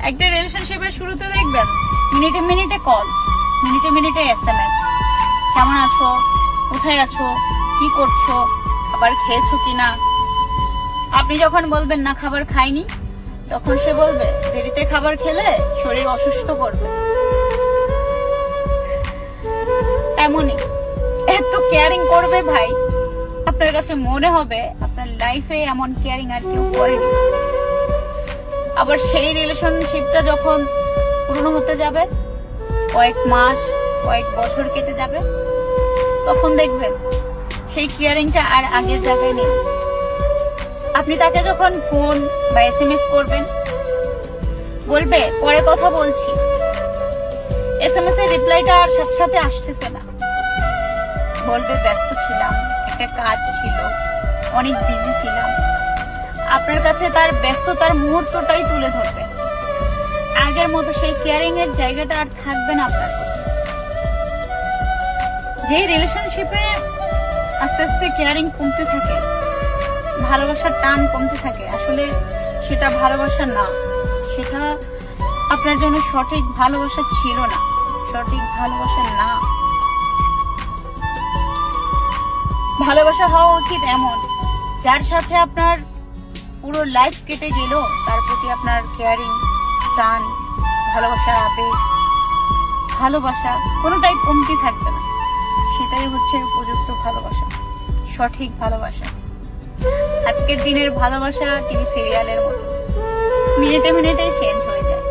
একটা রিলেশনশিপের শুরুতে দেখবেন মিনিটে মিনিটে কল, মিনিটে মিনিটে SMS, কেমন আছো, কোথায় আছো, কি করছো, খাবার খেয়েছো কিনা। আপনি যখন বলবেন না খাবার খাইনি, তখন সে বলবে দেরিতে খাবার খেলে শরীর অসুস্থ করবে। এমনই এত কেয়ারিং করবে ভাই, আপনার কাছে মনে হবে আপনার লাইফে এমন কেয়ারিং আর কেউ করেনি। আবার সেই রিলেশনশিপটা যখন পুরনো হতে যাবে, কয়েক মাস কয়েক বছর কেটে যাবে, তখন দেখবেন সেই কেয়ারিংটা আর আগের জায়গায় নেই। আপনি তাকে যখন ফোন বা SMS করবেন, বলবে পরে কথা বলছি, SMS এর রিপ্লাইটা আর সাথে সাথে আসতেছে না, বলবে ব্যস্ত ছিলাম, একটা কাজ ছিল, অনেক বিজি ছিলাম। আপনার কাছে তার ব্যস্ততার মুহূর্তটাই তুলে ধরবে। আগের মতো সেই কেয়ারিং এর জায়গাটা আর থাকবে না আপনার কাছে। যে রিলেশনশিপে আস্তে আস্তে কেয়ারিং কমতে থাকে, ভালোবাসার টান কমতে থাকে, আসলে সেটা ভালোবাসা না, সেটা আপনার জন্য সঠিক ভালোবাসা ছিল না, সঠিক ভালোবাসা না। ভালোবাসা হওয়া উচিত এমন, যার সাথে আপনার পুরো লাইফ কেটে গেল, তার প্রতি আপনার কেয়ারিং, টান, ভালোবাসা, আবেগ, ভালোবাসা কোনোটাই কমতি থাকবে না। সেটাই হচ্ছে উপযুক্ত ভালোবাসা, সঠিক ভালোবাসা। আজকের দিনের ভালোবাসা টিভি সিরিয়ালের মতো, মিনিটে মিনিটে চেঞ্জ হয়ে যায়।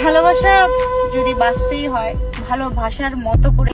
ভালোবাসা যদি বাঁচতেই হয়, ভালোবাসার মতো করে